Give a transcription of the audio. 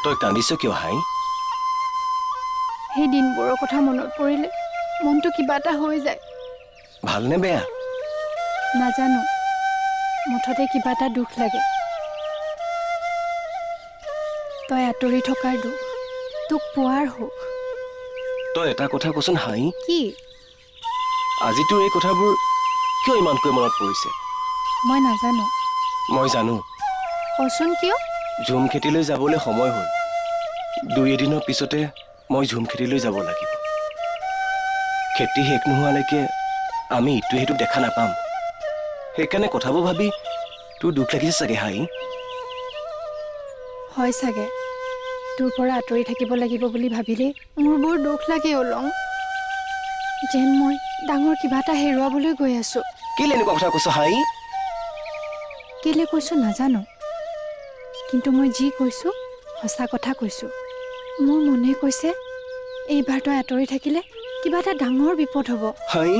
তই কান্দিছ কিয় হাই? সেই দিনবোৰৰ কথা মনত পৰিলে মনটো কিবা এটা হৈ যায়। ভালনে বেয়া? নাজানো, মুঠতে কিবা এটা দুখ লাগে। তই আঁতৰি থকাৰ দুখ, তোক পোৱাৰ সুখ। তই এটা কথা কচোন হাই, কি? আজি তোৰ এই কথাবোৰ কিয় ইমানকৈ মনত পৰিছে? মই নাজানো। মই জানো। কচোন কিয়? ঝুম খেতিলৈ যাবলৈ সময় হ'ল। 2-এদিনৰ পিছতে মই ঝুম খেতিলৈ যাব লাগিব। খেতি শেষ নোহোৱালৈকে আমি ইটোৱে সিটোক দেখা নাপাম। সেইকাৰণে কথাবোৰ ভাবি তোৰ দুখ লাগিছে চাগে হাই। হয় চাগে, তোৰ পৰা আঁতৰি থাকিব লাগিব বুলি ভাবিলেই মোৰ বৰ দুখ লাগে অলং। যেন মই ডাঙৰ কিবা এটা হেৰুৱাবলৈ গৈ আছো। কেলে এনেকুৱা কথা কৈছ হাই? কেলে কৈছো নাজানো, কিন্তু মই যি কৈছো সঁচা কথা কৈছো। মোৰ মনে কৈছে এইবাৰ তই আঁতৰি থাকিলে কিবা এটা ডাঙৰ বিপদ হ'ব। হাই